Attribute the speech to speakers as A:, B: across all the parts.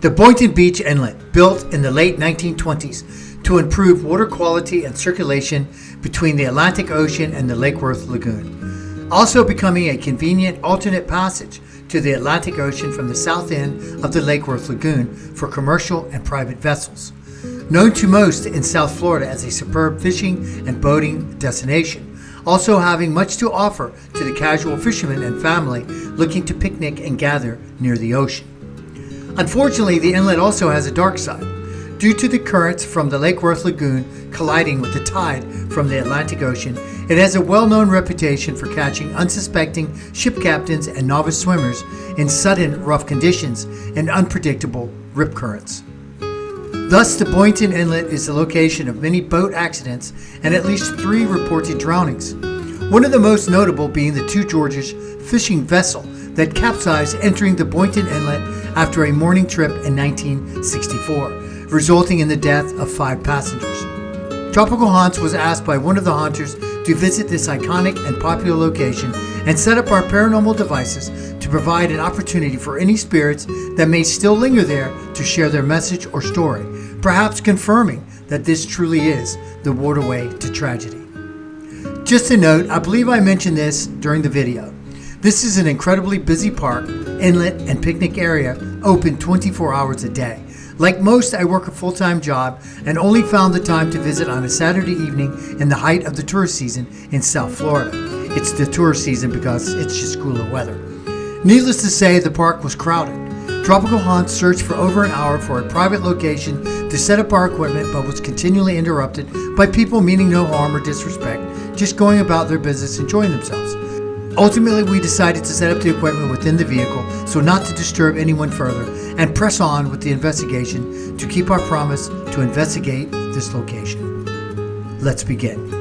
A: The Boynton Beach Inlet, built in the late 1920s to improve water quality and circulation between the Atlantic Ocean and the Lake Worth Lagoon, also becoming a convenient alternate passage to the Atlantic Ocean from the south end of the Lake Worth Lagoon for commercial and private vessels. Known to most in South Florida as a superb fishing and boating destination, also having much to offer to the casual fisherman and family looking to picnic and gather near the ocean. Unfortunately, the inlet also has a dark side. Due to the currents from the Lake Worth Lagoon colliding with the tide from the Atlantic Ocean, it has a well-known reputation for catching unsuspecting ship captains and novice swimmers in sudden rough conditions and unpredictable rip currents. Thus, the Boynton Inlet is the location of many boat accidents and at least 3 reported drownings. One of the most notable being the Two Georges fishing vessel that capsized entering the Boynton Inlet after a morning trip in 1964, resulting in the death of 5 passengers. Tropical Haunts was asked by one of the haunters to visit this iconic and popular location and set up our paranormal devices to provide an opportunity for any spirits that may still linger there to share their message or story, perhaps confirming that this truly is the waterway to tragedy. Just a note, I believe I mentioned this during the video. This is an incredibly busy park, inlet, and picnic area open 24 hours a day. Like most, I work a full-time job and only found the time to visit on a Saturday evening in the height of the tourist season in South Florida. It's the tourist season because it's just cooler weather. Needless to say, the park was crowded. Tropical Haunts searched for over an hour for a private location to set up our equipment, but was continually interrupted by people meaning no harm or disrespect, just going about their business enjoying themselves. Ultimately, we decided to set up the equipment within the vehicle so not to disturb anyone further and press on with the investigation to keep our promise to investigate this location. Let's begin.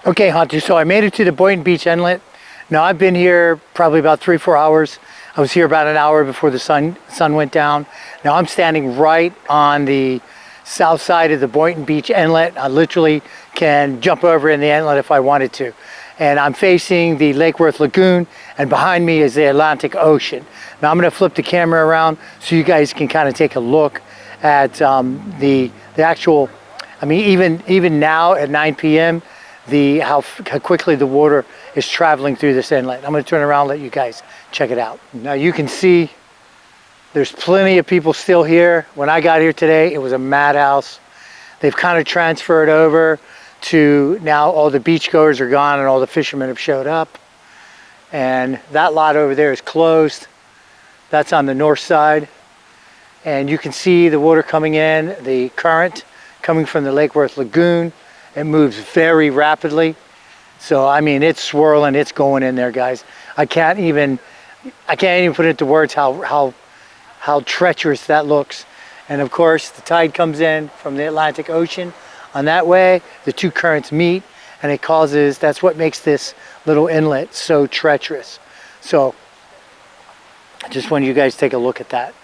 A: Okay, hunters, so I made it to the Boynton Beach Inlet. Now I've been here probably about 3-4 hours. I was here about an hour before the sun went down. Now I'm standing right on the south side of the Boynton Beach Inlet. I literally can jump over in the inlet if I wanted to. And I'm facing the Lake Worth Lagoon, and behind me is the Atlantic Ocean. Now I'm going to flip the camera around so you guys can kind of take a look at the actual, I mean, even now at 9 p.m., how quickly the water is traveling through this inlet. I'm going to turn around and let you guys check it out. Now you can see there's plenty of people still here. When I got here today, it was a madhouse. They've kind of transferred over to now all the beachgoers are gone and all the fishermen have showed up. And that lot over there is closed. That's on the north side. And you can see the water coming in, the current coming from the Lake Worth Lagoon. It moves very rapidly. So, I mean, it's swirling, it's going in there, guys. I can't even put it into words how treacherous that looks. And of course, the tide comes in from the Atlantic Ocean. On that way, the two currents meet, and that's what makes this little inlet so treacherous. So, I just wanted you guys to take a look at that.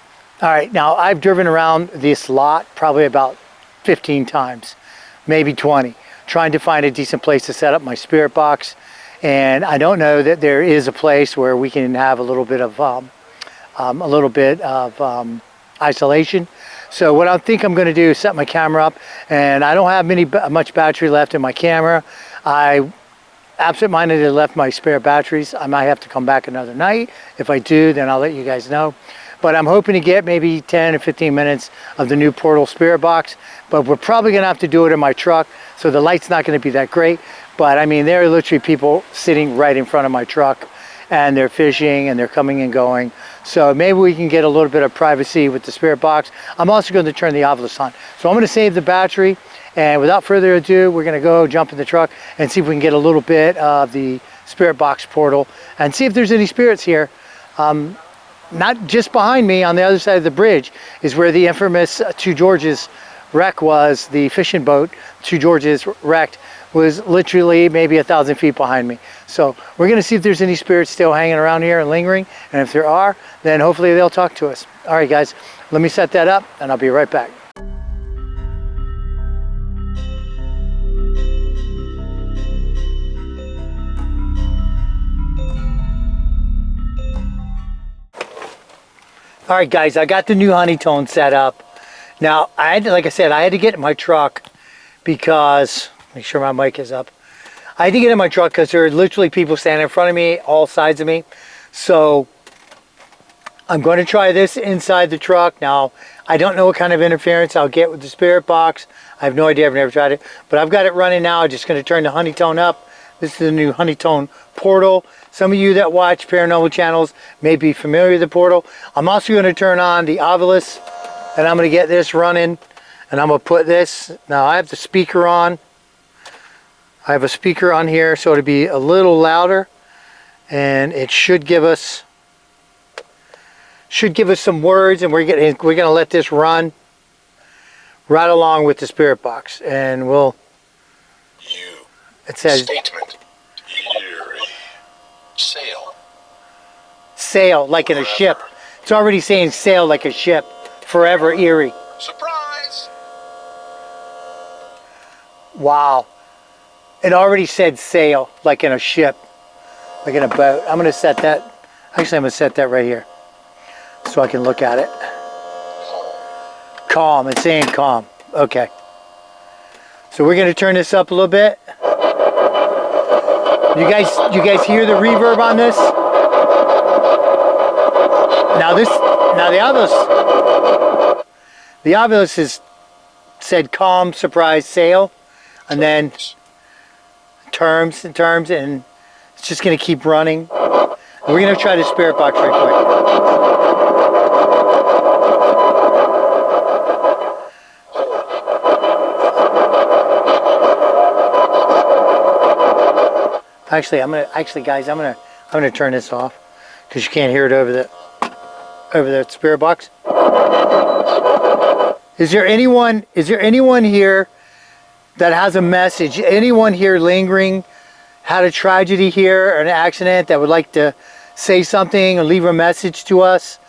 A: All right, now I've driven around this lot probably about 15 times. Maybe 20, trying to find a decent place to set up my spirit box. And I don't know that there is a place where we can have a little bit of isolation. So what I think I'm going to do is set my camera up, and I don't have much battery left in my camera. I absent-mindedly left my spare batteries. I might have to come back another night. If I do, then I'll let you guys know. But I'm hoping to get maybe 10 or 15 minutes of the new portal spirit box. But we're probably going to have to do it in my truck, so the light's not going to be that great. But I mean, there are literally people sitting right in front of my truck, and they're fishing, and they're coming and going. So maybe we can get a little bit of privacy with the spirit box. I'm also going to turn the Ovilus on. So I'm going to save the battery, and without further ado, we're going to go jump in the truck and see if we can get a little bit of the spirit box portal and see if there's any spirits here. Not just behind me, on the other side of the bridge, is where the infamous Two Georges wreck was. The fishing boat, Two Georges, wrecked was literally maybe 1,000 feet behind me. So we're going to see if there's any spirits still hanging around here and lingering. And if there are, then hopefully they'll talk to us. All right, guys, let me set that up and I'll be right back. All right, guys, I got the new honeytone set up. Now, like I said, I had to get in my truck because, make sure my mic is up. I had to get in my truck because there are literally people standing in front of me, all sides of me. So I'm going to try this inside the truck. Now, I don't know what kind of interference I'll get with the spirit box. I have no idea. I've never tried it. But I've got it running now. I'm just going to turn the honeytone up. This is the new honeytone portal. Some of you that watch paranormal channels may be familiar with the portal. I'm also going to turn on the Ovilus, and I'm going to get this running. And I'm going to put this. Now, I have the speaker on. I have a speaker on here, so it'll be a little louder. And it should give us some words, and we're going to let this run right along with the spirit box. And we'll... It says...
B: Statement. Eerie. Sail.
A: Sail, like in a ship. It's already saying sail like a ship. Forever eerie.
B: Surprise!
A: Wow. It already said sail, like in a ship. Like in a boat. I'm going to set that... Actually, I'm going to set that right here. So I can look at it. Calm. It's saying calm. Okay. So we're going to turn this up a little bit. You guys hear the reverb on this? Now the Ovilus is said calm, surprise, sail, and then terms, and it's just going to keep running. And we're going to try the spirit box right quick. Actually, guys, I'm gonna turn this off because you can't hear it over the spirit box. Is there anyone here that has a message? Anyone here lingering, had a tragedy here or an accident that would like to say something or leave a message to us?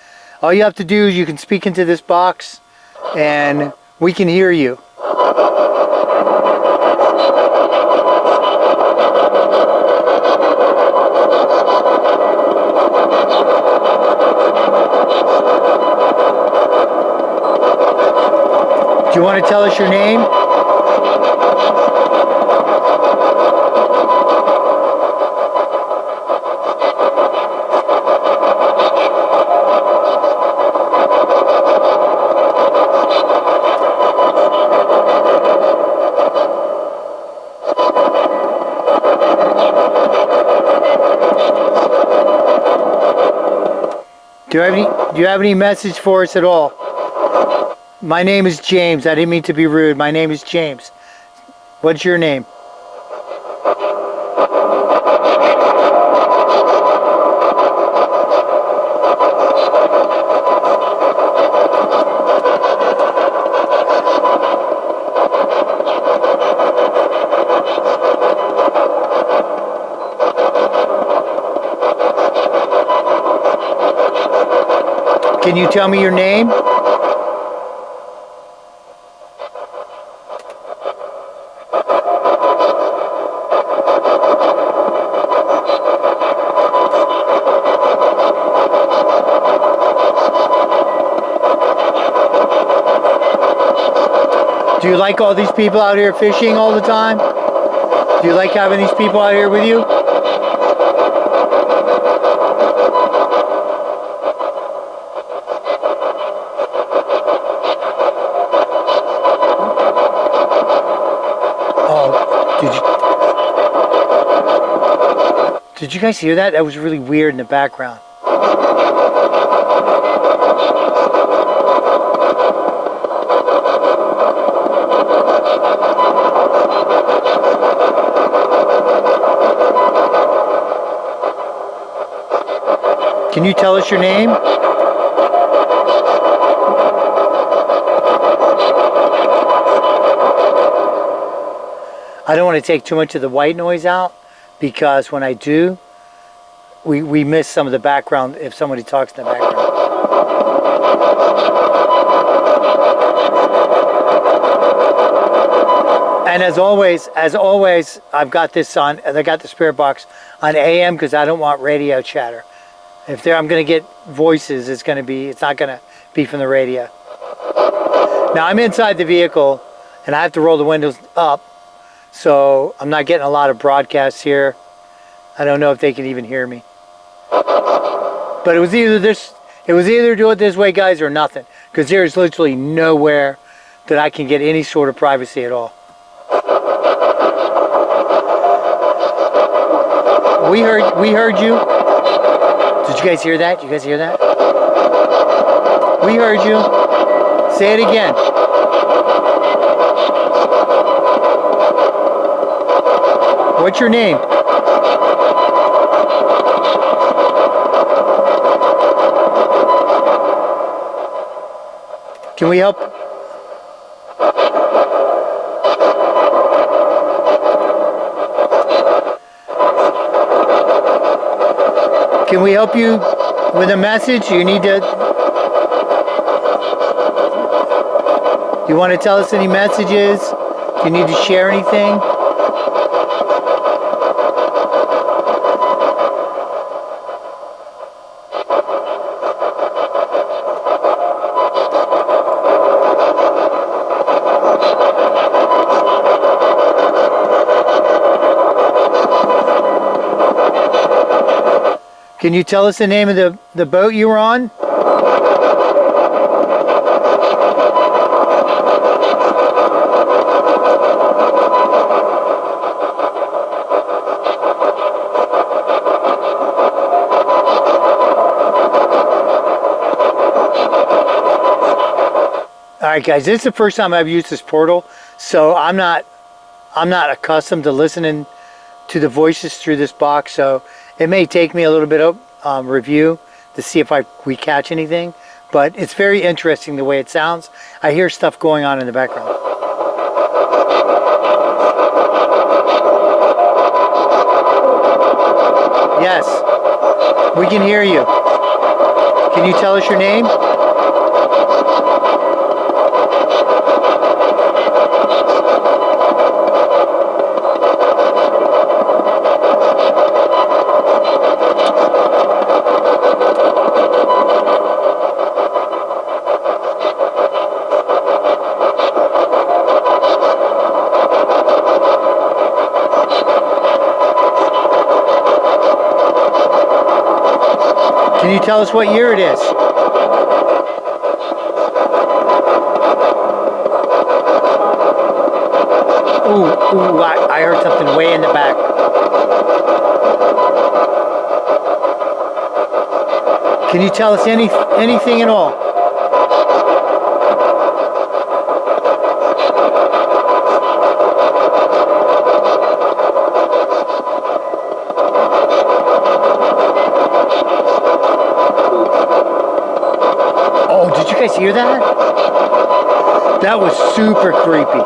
A: All you have to do is you can speak into this box and we can hear you. Do you want to tell us your name? Do you have any message for us at all? My name is James. I didn't mean to be rude. My name is James. What's your name? Can you tell me your name? Do you like all these people out here fishing all the time? Do you like having these people out here with you? Oh, did you guys hear that? That was really weird in the background. Can you tell us your name? I don't want to take too much of the white noise out, because when I do, we miss some of the background if somebody talks in the background. And as always, I've got this on, I got the spirit box on AM because I don't want radio chatter. If I'm going to get voices, it's not going to be from the radio. Now I'm inside the vehicle and I have to roll the windows up, so I'm not getting a lot of broadcasts here. I don't know if they can even hear me. But it was either do it this way, guys, or nothing, because there's literally nowhere that I can get any sort of privacy at all. We heard you. Did you guys hear that? Did you guys hear that? We heard you. Say it again. What's your name? Can we help? Can we help you with a message? You need to... You want to tell us any messages? Do you need to share anything? Can you tell us the name of the boat you were on? Alright guys, this is the first time I've used this portal, so I'm not accustomed to listening to the voices through this box, so it may take me a little bit of review to see if we catch anything, but it's very interesting the way it sounds. I hear stuff going on in the background. Yes, we can hear you. Can you tell us your name? Can you tell us what year it is? Ooh, I heard something way in the back. Can you tell us anything at all? Oh, did you guys hear that? That was super creepy.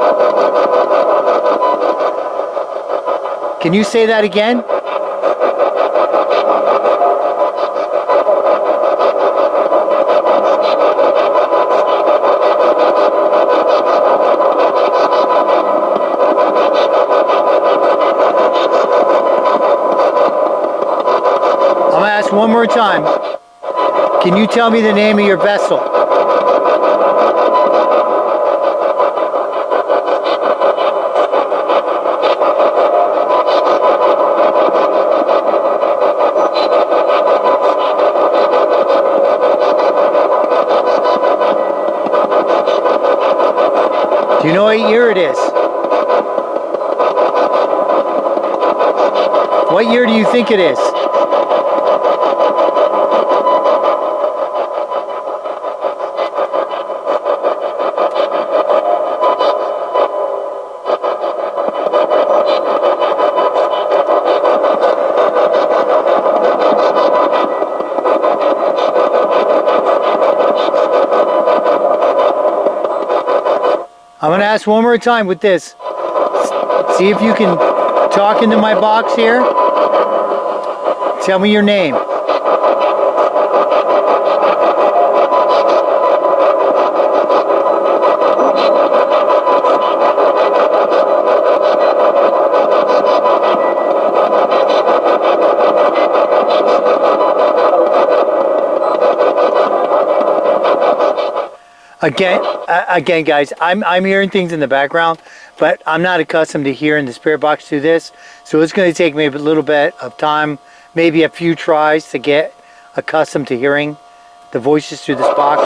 A: Can you say that again? I'm gonna ask one more time. Can you tell me the name of your vessel? Do you know what year it is? What year do you think it is? I'm going to ask one more time with this. See if you can talk into my box here. Tell me your name. Again, guys, I'm hearing things in the background, but I'm not accustomed to hearing the spirit box do this, so it's going to take me a little bit of time, maybe a few tries to get accustomed to hearing the voices through this box.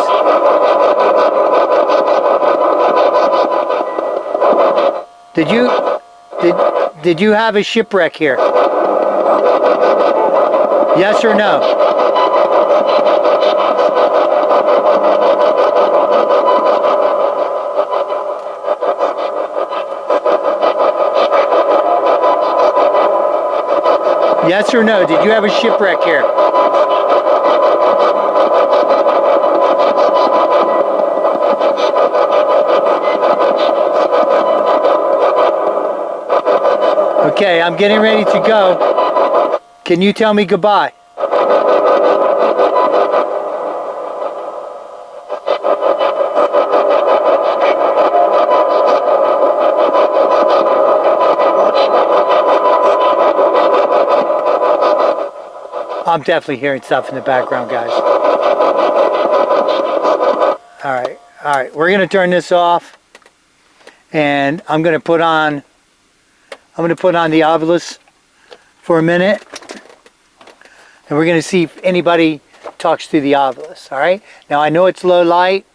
A: Did you have a shipwreck here? Yes or no? Yes or no? Did you have a shipwreck here? Okay, I'm getting ready to go. Can you tell me goodbye? I'm definitely hearing stuff in the background, guys. All right, we're gonna turn this off, and I'm gonna put on the Ovilus for a minute, and we're gonna see if anybody talks through the Ovilus. All right. Now I know it's low light,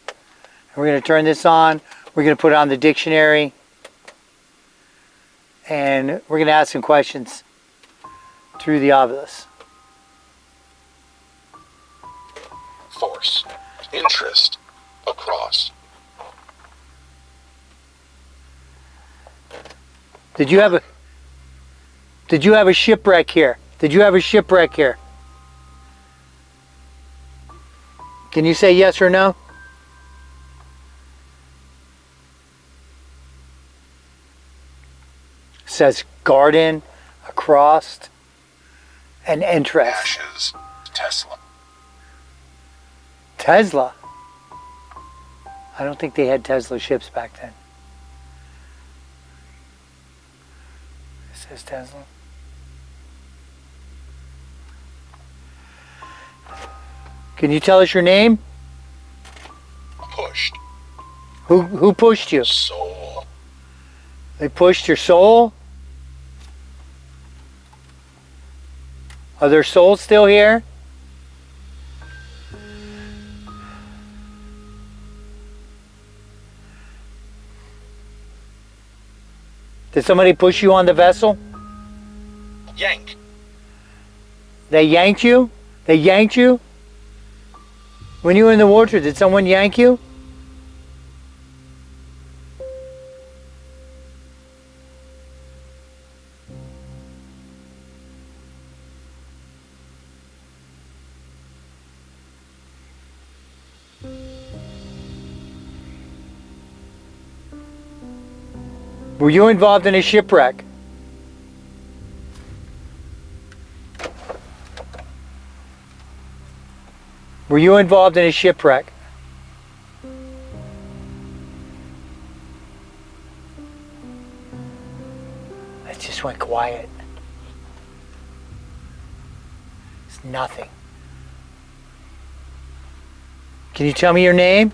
A: and we're gonna turn this on. We're gonna put on the dictionary, and we're gonna ask some questions through the Ovilus.
B: Force. Interest. Across.
A: Did you have a shipwreck here? Did you have a shipwreck here? Can you say yes or no? It says garden, across, and interest.
B: Ashes. Tesla.
A: Tesla? I don't think they had Tesla ships back then. It says Tesla. Can you tell us your name?
B: Pushed.
A: Who pushed you?
B: Soul.
A: They pushed your soul? Are there souls still here? Did somebody push you on the vessel?
B: Yank.
A: They yanked you? They yanked you? When you were in the water, did someone yank you? Were you involved in a shipwreck? Were you involved in a shipwreck? It just went quiet. It's nothing. Can you tell me your name?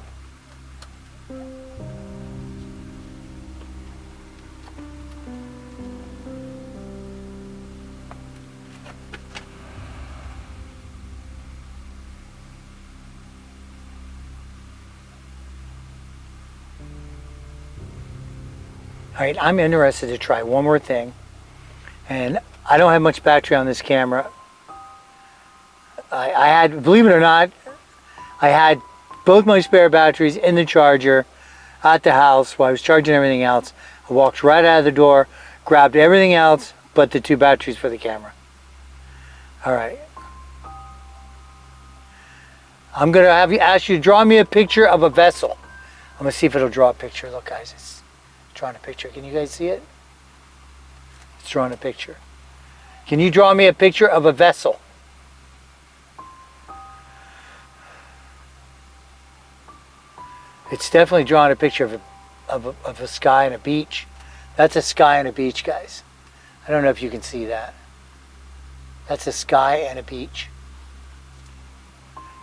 A: All right, I'm interested to try one more thing, and I don't have much battery on this camera. I had, believe it or not, I had both my spare batteries in the charger at the house while I was charging everything else. I walked right out of the door, grabbed everything else but the two batteries for the camera. All right. I'm going to ask you to draw me a picture of a vessel. I'm going to see if it'll draw a picture. Look, guys, it's drawing a picture. Can you guys see it? It's drawing a picture. Can you draw me a picture of a vessel? It's definitely drawing a picture of a sky and a beach. That's a sky and a beach, guys. I don't know if you can see that. That's a sky and a beach.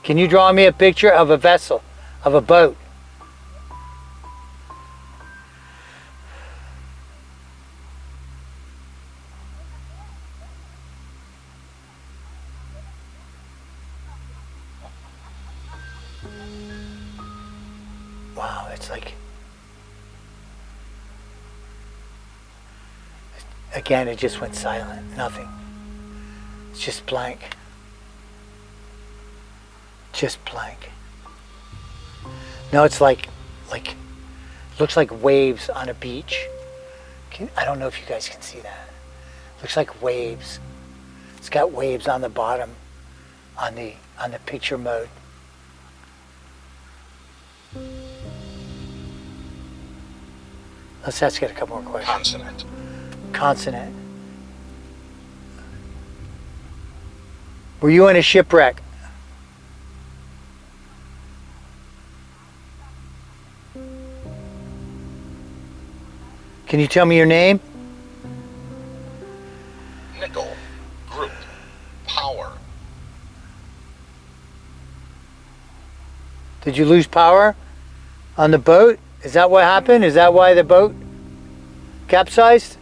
A: Can you draw me a picture of a vessel, of a boat? Wow, it's like, again, it just went silent, nothing. It's just blank. Just blank. No, it's like, looks like waves on a beach. I don't know if you guys can see that. Looks like waves. It's got waves on the bottom, on the picture mode. Let's ask it a couple more questions.
B: Consonant.
A: Consonant. Were you in a shipwreck? Can you tell me your name?
B: Nickel. Group. Power.
A: Did you lose power on the boat? Is that what happened? Is that why the boat capsized?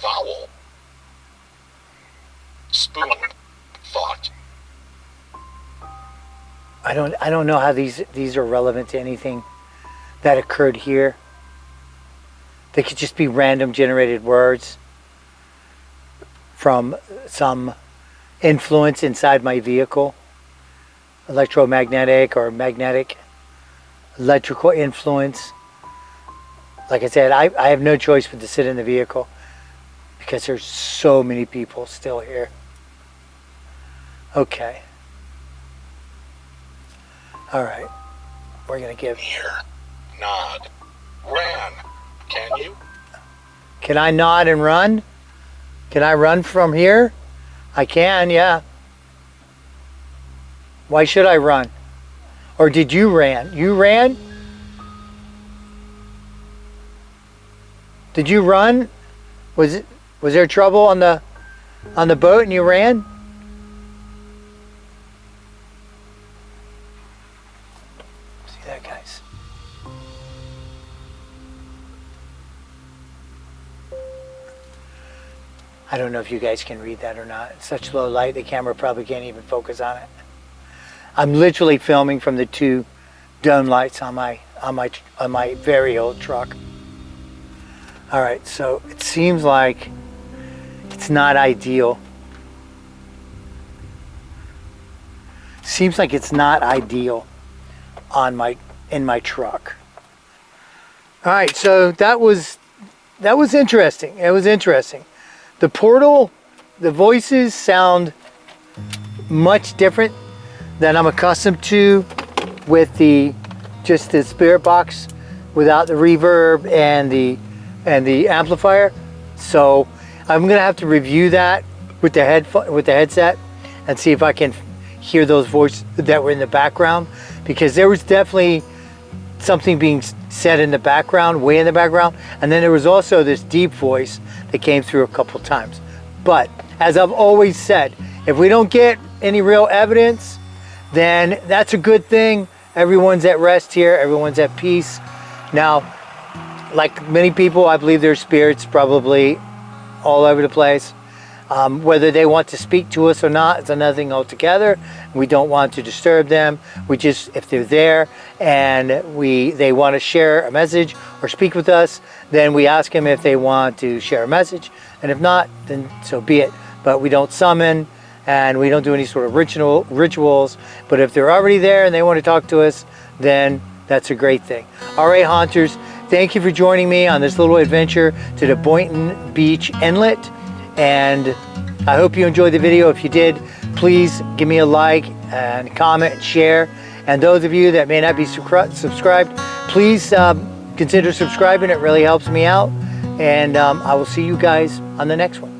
B: Vowel. Spoon. Thought.
A: I don't know how these are relevant to anything that occurred here. They could just be random generated words from some influence inside my vehicle. Electromagnetic or magnetic, electrical influence. Like I said, I have no choice but to sit in the vehicle because there's so many people still here. Okay. All right. We're going to give...
B: Here. Nod. Ran. Can you?
A: Can I nod and run? Can I run from here? I can, yeah. Why should I run? Or did you ran? You ran? Did you run? Was there trouble on the boat and you ran? See that, guys? I don't know if you guys can read that or not. It's such low light, the camera probably can't even focus on it. I'm literally filming from the two dome lights on my very old truck. All right, so it seems like it's not ideal. Seems like it's not ideal in my truck. All right, so that was interesting. It was interesting. The portal, the voices sound much different than I'm accustomed to with just the spirit box without the reverb and the amplifier. So I'm gonna have to review that with the headset and see if I can hear those voices that were in the background, because there was definitely something being said in the background, way in the background, and then there was also this deep voice that came through a couple times. But as I've always said, if we don't get any real evidence, then that's a good thing. Everyone's at rest here, everyone's at peace. Now, like many people, I believe there's spirits probably all over the place. Whether they want to speak to us or not is another thing altogether. We don't want to disturb them. We just, if they're there and they want to share a message or speak with us, then we ask them if they want to share a message. And if not, then so be it. But we don't summon, and we don't do any sort of rituals. But if they're already there and they want to talk to us, then that's a great thing. All right, haunters, thank you for joining me on this little adventure to the Boynton Beach Inlet. And I hope you enjoyed the video. If you did, please give me a like and comment and share. And those of you that may not be subscribed, please consider subscribing. It really helps me out. And I will see you guys on the next one.